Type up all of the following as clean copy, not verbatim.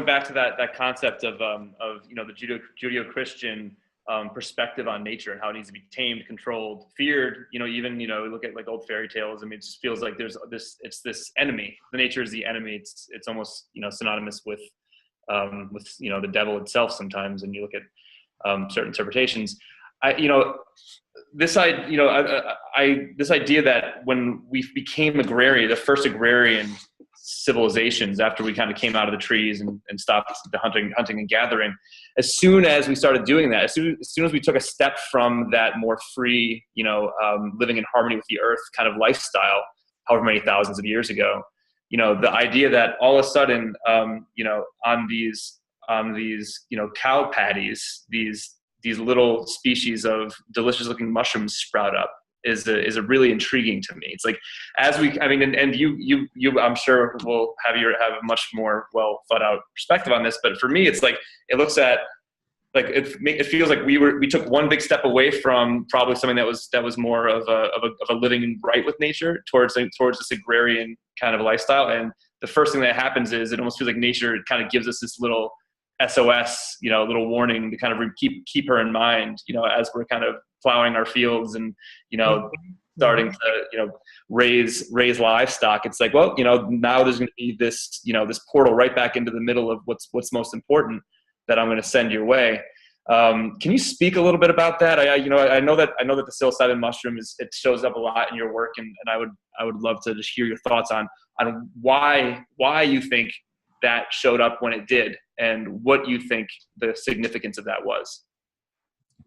going back to that concept of the Judeo-Christian perspective on nature and how it needs to be tamed, controlled, feared. Even look at like old fairy tales. I mean, it just feels like there's this enemy. The nature is the enemy. It's almost synonymous with the devil itself sometimes. And you look at certain interpretations. This idea that when we became agrarian, the first agrarian civilizations, after we kind of came out of the trees and stopped the hunting and gathering, as soon as we started doing that, as soon as we took a step from that more free, living in harmony with the earth kind of lifestyle, however many thousands of years ago, the idea that all of a sudden, on these cow patties, these little species of delicious looking mushrooms sprout up is a really intriguing to me. It's like, and you I'm sure will have a much more well thought out perspective on this, but for me, it's like, it looks at, like, it feels like we took one big step away from probably something that was more of a living right with nature towards this agrarian kind of lifestyle. And the first thing that happens is it almost feels like nature kind of gives us this little SOS, little warning to kind of keep her in mind, as we're kind of plowing our fields and, starting to, raise livestock. It's like, well, now there's going to be this, this portal right back into the middle of what's most important that I'm going to send your way. Can you speak a little bit about that? I know that the psilocybin mushroom it shows up a lot in your work, and I would love to just hear your thoughts on why you think that showed up when it did, and what you think the significance of that was.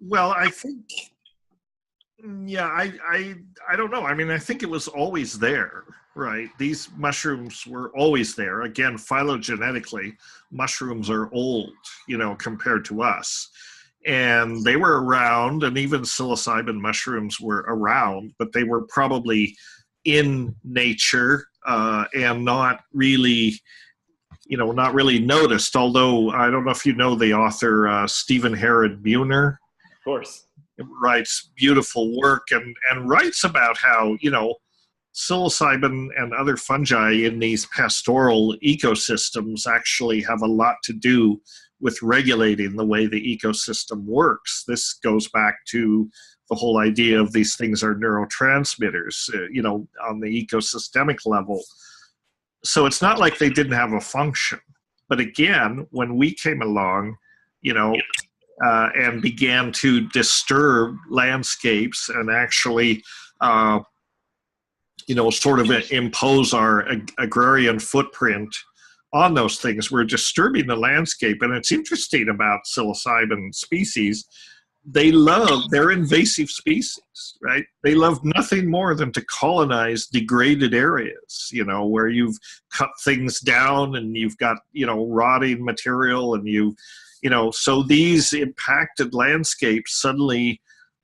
Well, I think, I don't know. I mean, I think it was always there, right? These mushrooms were always there. Again, phylogenetically, mushrooms are old, compared to us. And they were around, and even psilocybin mushrooms were around, but they were probably in nature and not really noticed. Although, I don't know if you know the author, Stephen Herod Muner. Of course. Writes beautiful work and writes about how, psilocybin and other fungi in these pastoral ecosystems actually have a lot to do with regulating the way the ecosystem works. This goes back to the whole idea of these things are neurotransmitters, on the ecosystemic level. So it's not like they didn't have a function. But again, when we came along, and began to disturb landscapes and actually, sort of impose our agrarian footprint on those things, we're disturbing the landscape. And it's interesting about psilocybin species. They're invasive species, right? They love nothing more than to colonize degraded areas, where you've cut things down and you've got, rotting material, and so these impacted landscapes, suddenly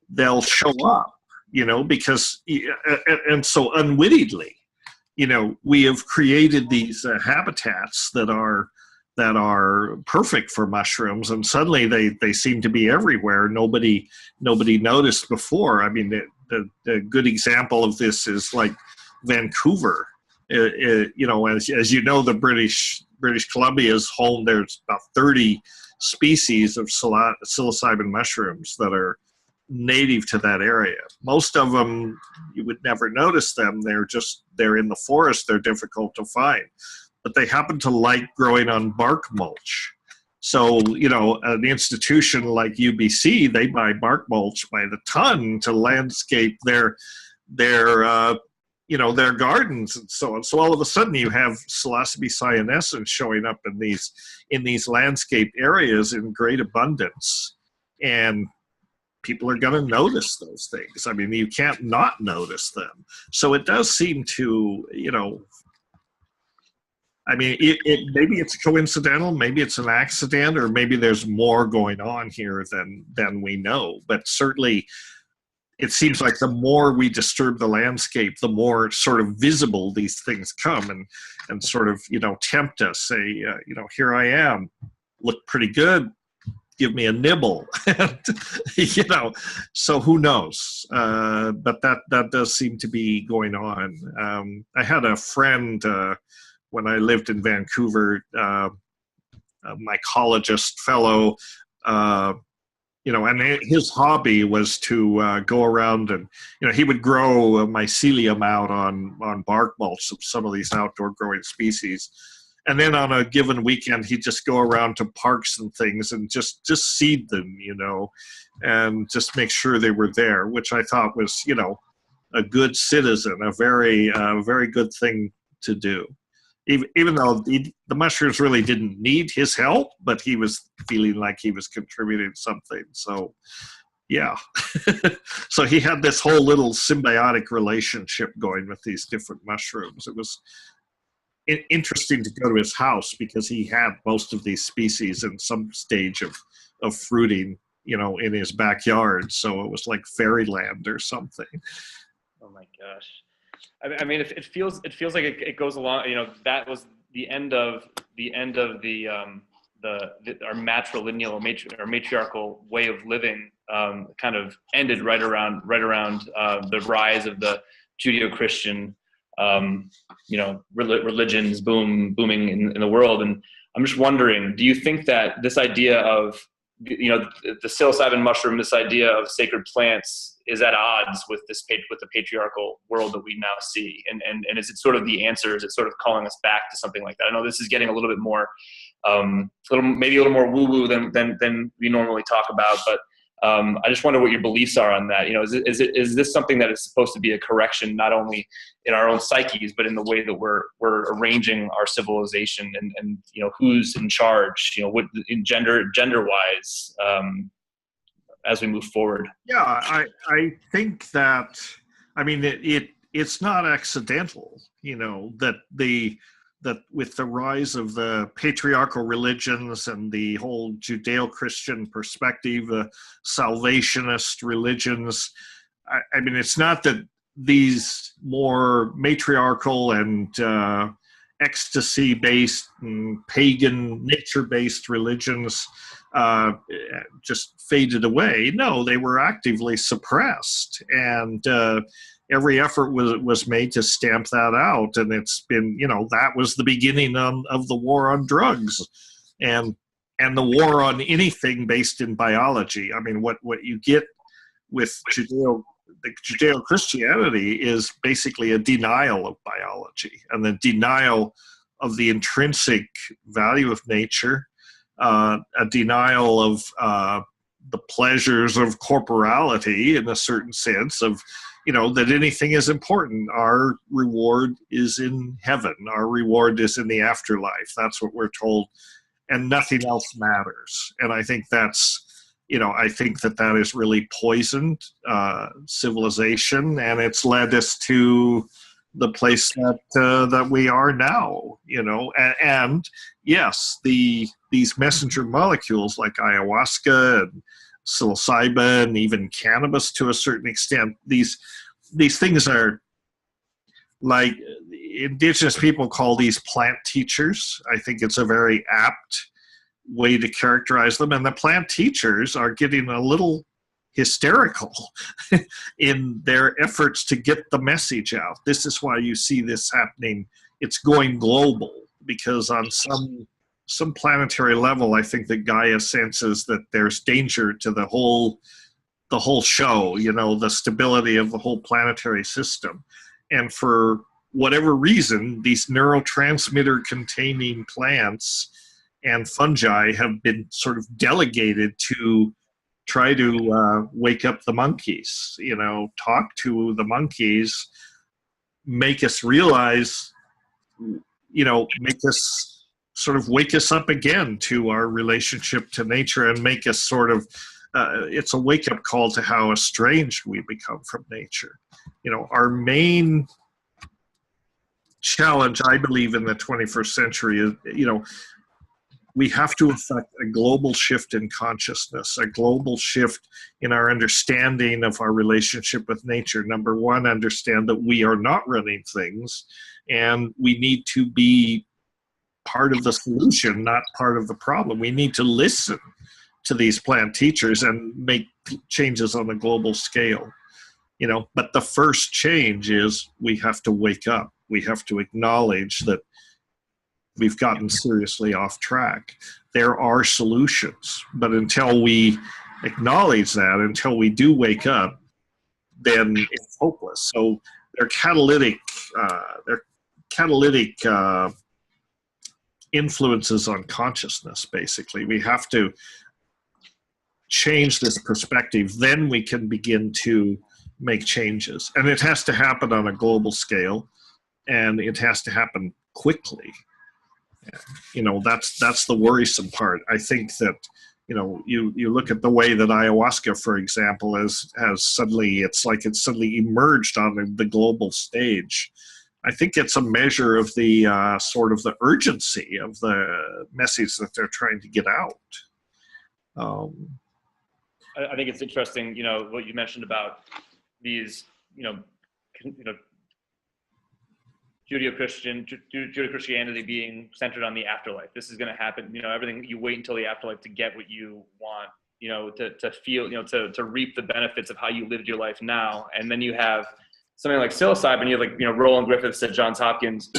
they'll show up, because, and so unwittingly, we have created these habitats that are perfect for mushrooms, and suddenly they seem to be everywhere. Nobody noticed before. I mean, the good example of this is like Vancouver. As the British Columbia is home. There's about 30 species of psilocybin mushrooms that are native to that area. Most of them, you would never notice them. They're in the forest. They're difficult to find, but they happen to like growing on bark mulch. So, an institution like UBC, they buy bark mulch by the ton to landscape their gardens and so on. So all of a sudden you have psilocybe cyanescens showing up in these landscape areas in great abundance. And people are going to notice those things. I mean, you can't not notice them. So it does seem to, maybe it's coincidental, maybe it's an accident, or maybe there's more going on here than we know. But certainly, it seems like the more we disturb the landscape, the more sort of visible these things come and sort of, tempt us, say, here I am, look pretty good, give me a nibble, so who knows? But that does seem to be going on. I had a friend when I lived in Vancouver, mycologist fellow, and his hobby was to go around and, he would grow mycelium out on bark mulch of some of these outdoor growing species. And then on a given weekend, he'd just go around to parks and things and just seed them, and just make sure they were there, which I thought was, a good citizen, a very good thing to do. Even though the mushrooms really didn't need his help, but he was feeling like he was contributing something. So, yeah. So he had this whole little symbiotic relationship going with these different mushrooms. It was interesting to go to his house because he had most of these species in some stage of fruiting, in his backyard. So it was like fairyland or something. Oh my gosh. I mean, it feels like it goes along. That was the end of our matrilineal or matriarchal way of living. Kind of ended right around the rise of the Judeo-Christian, religions booming in the world. And I'm just wondering, do you think that this idea of the psilocybin mushroom, this idea of sacred plants, is at odds with the patriarchal world that we now see, and is it sort of the answer? Is it sort of calling us back to something like that? I know this is getting a little bit more, maybe a little more woo-woo than we normally talk about, but I just wonder what your beliefs are on that. Is this something that is supposed to be a correction, not only in our own psyches, but in the way that we're arranging our civilization, and who's in charge, what in gender wise, as we move forward? Yeah, I think that, it's not accidental, that with the rise of the patriarchal religions and the whole Judeo-Christian perspective, the salvationist religions, it's not that these more matriarchal and ecstasy-based and pagan, nature-based religions just faded away. No, they were actively suppressed, and every effort was made to stamp that out. And it's been, that was the beginning of the war on drugs, and the war on anything based in biology. What you get with Judeo-Christianity is basically a denial of biology and the denial of the intrinsic value of nature, a denial of the pleasures of corporality in a certain sense of, that anything is important. Our reward is in heaven. Our reward is in the afterlife. That's what we're told, and nothing else matters. And I think that's, I think that has really poisoned civilization, and it's led us to the place that we are now, and yes, these messenger molecules like ayahuasca and psilocybin, even cannabis to a certain extent, these things are, like, indigenous people call these plant teachers. I think it's a very apt way to characterize them, and the plant teachers are getting a little hysterical in their efforts to get the message out. This is why you see this happening. It's going global because on some planetary level, I think that Gaia senses that there's danger to the whole show, the stability of the whole planetary system. And for whatever reason, these neurotransmitter containing plants and fungi have been sort of delegated to try to wake up the monkeys, talk to the monkeys, make us realize, make us sort of wake us up again to our relationship to nature, and make us sort of, it's a wake-up call to how estranged we become from nature. Our main challenge, I believe, in the 21st century is, we have to effect a global shift in consciousness, a global shift in our understanding of our relationship with nature. Number one, understand that we are not running things, and we need to be part of the solution, not part of the problem. We need to listen to these plant teachers and make changes on a global scale. But the first change is we have to wake up. We have to acknowledge that we've gotten seriously off track. there are solutions. But until we acknowledge that, until we do wake up, then it's hopeless. So they're catalytic influences on consciousness, basically. We have to change this perspective, then we can begin to make changes. And it has to happen on a global scale, and it has to happen quickly. You know, that's the worrisome part. I think that, you know, you look at the way that ayahuasca, for example, has suddenly, it's like it's suddenly emerged on the global stage. I think it's a measure of the sort of the urgency of the message that they're trying to get out. I think it's interesting, you know, what you mentioned about these, Judeo-Christianity being centered on the afterlife. This is going to happen, you know, everything, you wait until the afterlife to get what you want, you know, to feel, you know, to reap the benefits of how you lived your life now. And then you have something like psilocybin, you have like, you know, Roland Griffiths at Johns Hopkins,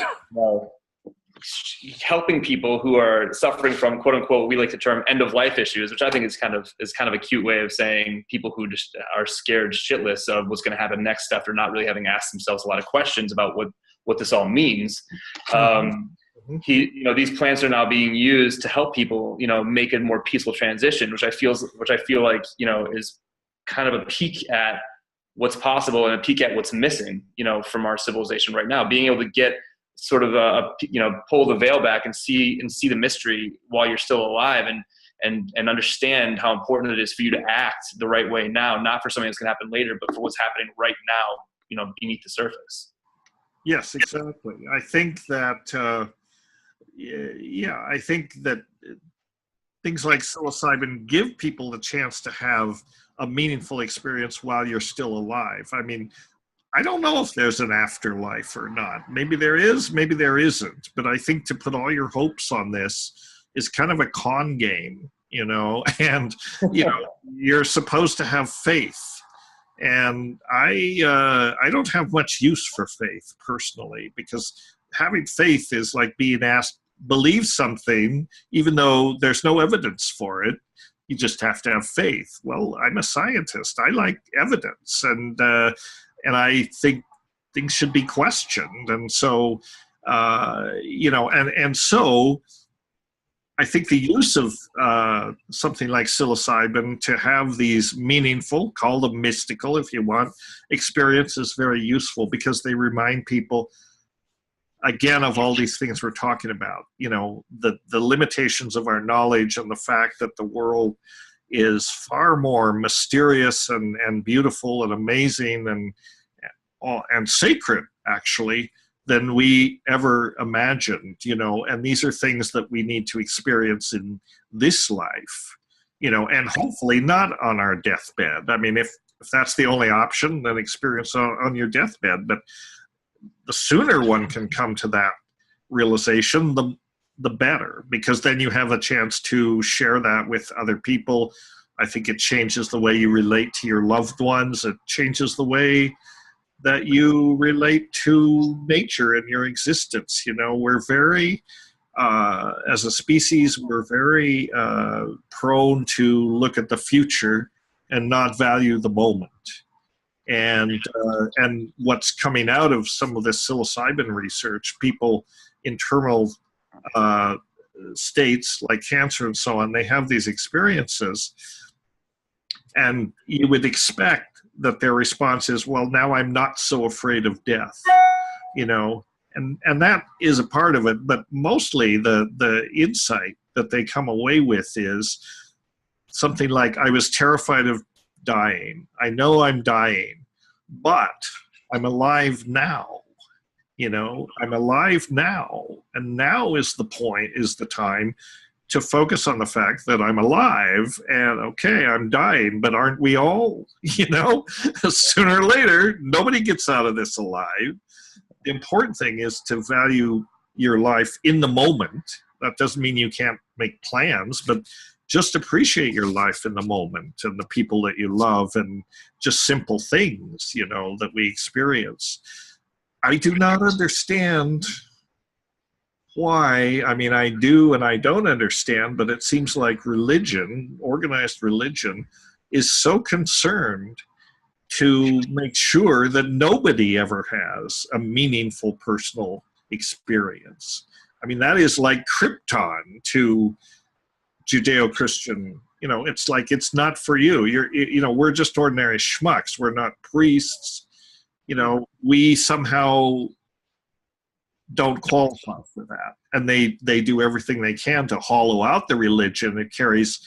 helping people who are suffering from, quote unquote, we like to term end of life issues, which I think is kind of a cute way of saying people who just are scared shitless of what's going to happen next after not really having asked themselves a lot of questions about what this all means. You know, these plants are now being used to help people, you know, make a more peaceful transition, which I feel like, you know, is kind of a peek at what's possible and a peek at what's missing, you know, from our civilization right now. Being able to get sort of pull the veil back and see the mystery while you're still alive, and understand how important it is for you to act the right way now, not for something that's going to happen later, but for what's happening right now, you know, beneath the surface. Yes, exactly. I think that, I think that things like psilocybin give people the chance to have a meaningful experience while you're still alive. I mean, I don't know if there's an afterlife or not. Maybe there is, maybe there isn't. But I think to put all your hopes on this is kind of a con game, you know, and, you know, you're supposed to have faith. And I don't have much use for faith personally, because having faith is like being asked, believe something, even though there's no evidence for it. You just have to have faith. Well, I'm a scientist. I like evidence, and I think things should be questioned. And so, you know, and so I think the use of something like psilocybin to have these meaningful, call them mystical if you want, experience is very useful, because they remind people, again, of all these things we're talking about, you know, the limitations of our knowledge, and the fact that the world is far more mysterious and beautiful and amazing and sacred, actually, than we ever imagined, you know. And these are things that we need to experience in this life, you know, and hopefully not on our deathbed. I mean, if that's the only option, then experience on your deathbed. But the sooner one can come to that realization, the better, because then you have a chance to share that with other people. I think it changes the way you relate to your loved ones. It changes the way that you relate to nature and your existence. You know, we're very, as a species, we're very prone to look at the future and not value the moment. And what's coming out of some of this psilocybin research, people in terminal states like cancer and so on, they have these experiences, and you would expect that their response is, well, now I'm not so afraid of death, you know, and that is a part of it. But mostly the insight that they come away with is something like, I was terrified of dying. I know I'm dying, but I'm alive now. You know, I'm alive now. And now is the point, is the time to focus on the fact that I'm alive, and okay, I'm dying, but aren't we all? You know, sooner or later, nobody gets out of this alive. The important thing is to value your life in the moment. That doesn't mean you can't make plans, but just appreciate your life in the moment and the people that you love, and just simple things, you know, that we experience. I do not understand why. I mean, I do and I don't understand, but it seems like religion, organized religion, is so concerned to make sure that nobody ever has a meaningful personal experience. I mean, that is like Krypton to Judeo-Christian. You know, it's like, it's not for you. We're just ordinary schmucks. We're not priests. You know, we somehow don't qualify for that. And they do everything they can to hollow out the religion. It carries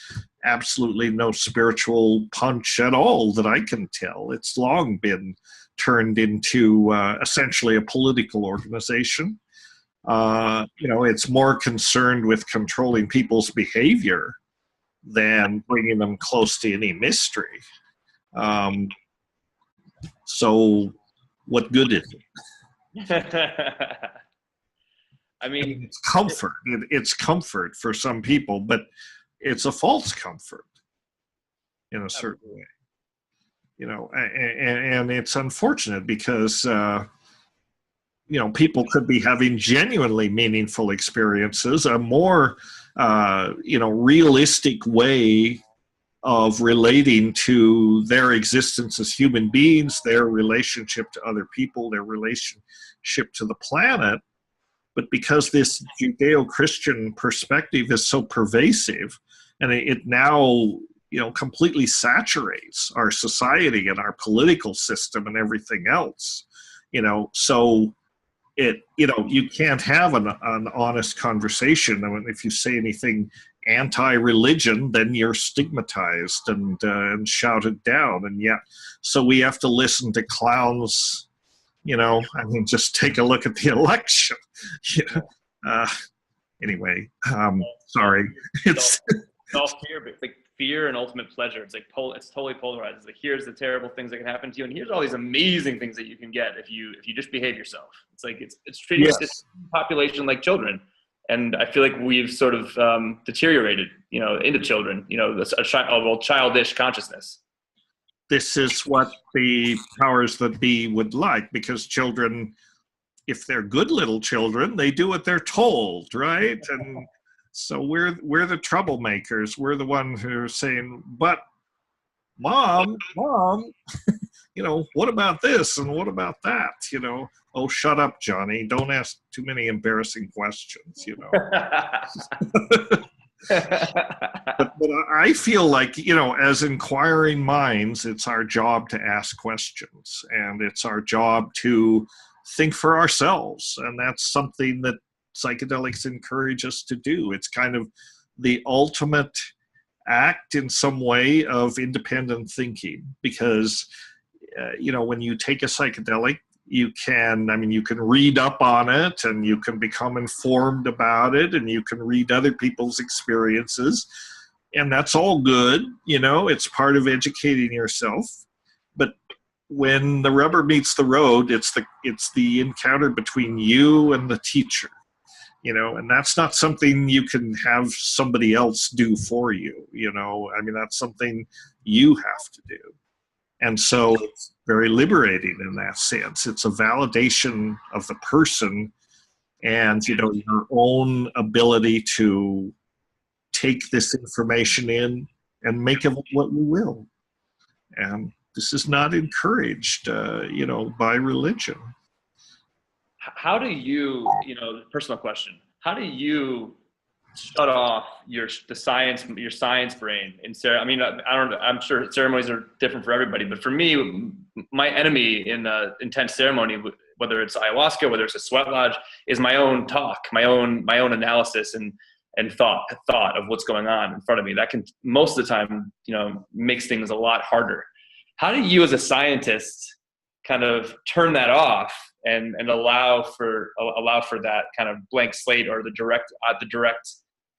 absolutely no spiritual punch at all that I can tell. It's long been turned into essentially a political organization. It's more concerned with controlling people's behavior than bringing them close to any mystery. So what good is it? I mean, it's comfort. It's comfort for some people, but it's a false comfort in a certain way. You know, and it's unfortunate because, people could be having genuinely meaningful experiences, a more, realistic way of relating to their existence as human beings, their relationship to other people, their relationship to the planet. But because this Judeo-Christian perspective is so pervasive, and it now, completely saturates our society and our political system and everything else, so you can't have an honest conversation. I mean, if you say anything anti-religion, then you're stigmatized and shouted down. And yet, so we have to listen to clowns. Just take a look at the election. Anyway, sorry. It's all fear, but it's like fear and ultimate pleasure. It's like it's totally polarized. It's like, here's the terrible things that can happen to you, and here's all these amazing things that you can get if you just behave yourself. It's like it's treating this population like children, and I feel like we've sort of deteriorated, into children. Childish consciousness. This is what the powers that be would like, because children, if they're good little children, they do what they're told, right? And so we're the troublemakers. We're the ones who are saying, but mom, what about this and what about that? Oh, shut up, Johnny. Don't ask too many embarrassing questions, But I feel like, as inquiring minds, it's our job to ask questions, and it's our job to think for ourselves. And that's something that psychedelics encourage us to do. It's kind of the ultimate act in some way of independent thinking, because, when you take a psychedelic, you can read up on it, and you can become informed about it, and you can read other people's experiences, and that's all good. It's part of educating yourself. But when the rubber meets the road, it's the encounter between you and the teacher, and that's not something you can have somebody else do for you. That's something you have to do. And so it's very liberating in that sense. It's a validation of the person and, your own ability to take this information in and make of it what you will. And this is not encouraged, by religion. How do you, personal question, how do you shut off your science brain I'm sure ceremonies are different for everybody, but for me, my enemy in the intense ceremony, whether it's ayahuasca, whether it's a sweat lodge, is my own talk, my own analysis and thought of what's going on in front of me. That can most of the time, makes things a lot harder. How do you as a scientist kind of turn that off and allow for that kind of blank slate, or the direct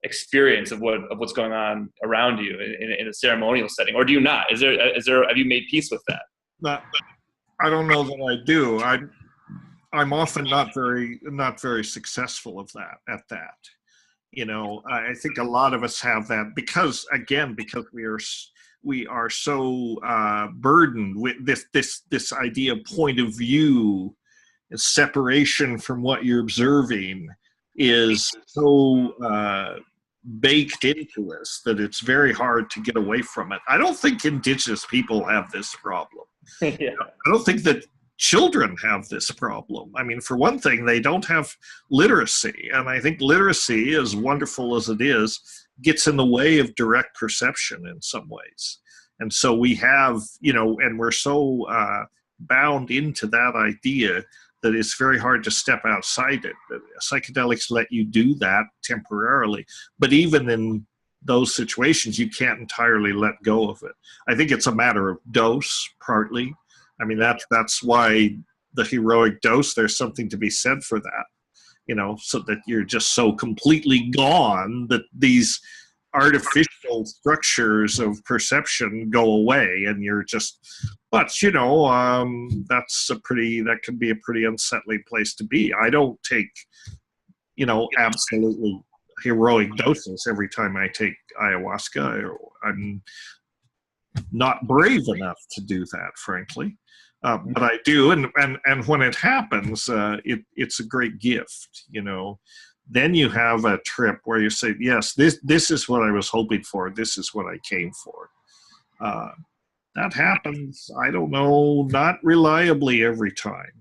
experience of what's going on around you in a ceremonial setting? Or do you not? Have you made peace with that? I don't know that I do. I'm often not very successful at that. I think a lot of us have that because we are so burdened with this idea of point of view, separation from what you're observing is so baked into us that it's very hard to get away from it. I don't think indigenous people have this problem. Yeah. I don't think that children have this problem. I mean, for one thing, they don't have literacy. And I think literacy, as wonderful as it is, gets in the way of direct perception in some ways. And so we have, and we're so bound into that idea that it's very hard to step outside it. Psychedelics let you do that temporarily, but even in those situations, you can't entirely let go of it. I think it's a matter of dose, partly. I mean, that's why the heroic dose, there's something to be said for that, so that you're just so completely gone that these artificial structures of perception go away and you're just, but that can be a pretty unsettling place to be. I don't take, absolutely heroic doses every time I take ayahuasca. I'm not brave enough to do that, frankly. But I do, and when it happens, it's a great gift, Then you have a trip where you say, yes, this is what I was hoping for. This is what I came for. That happens, I don't know, not reliably every time.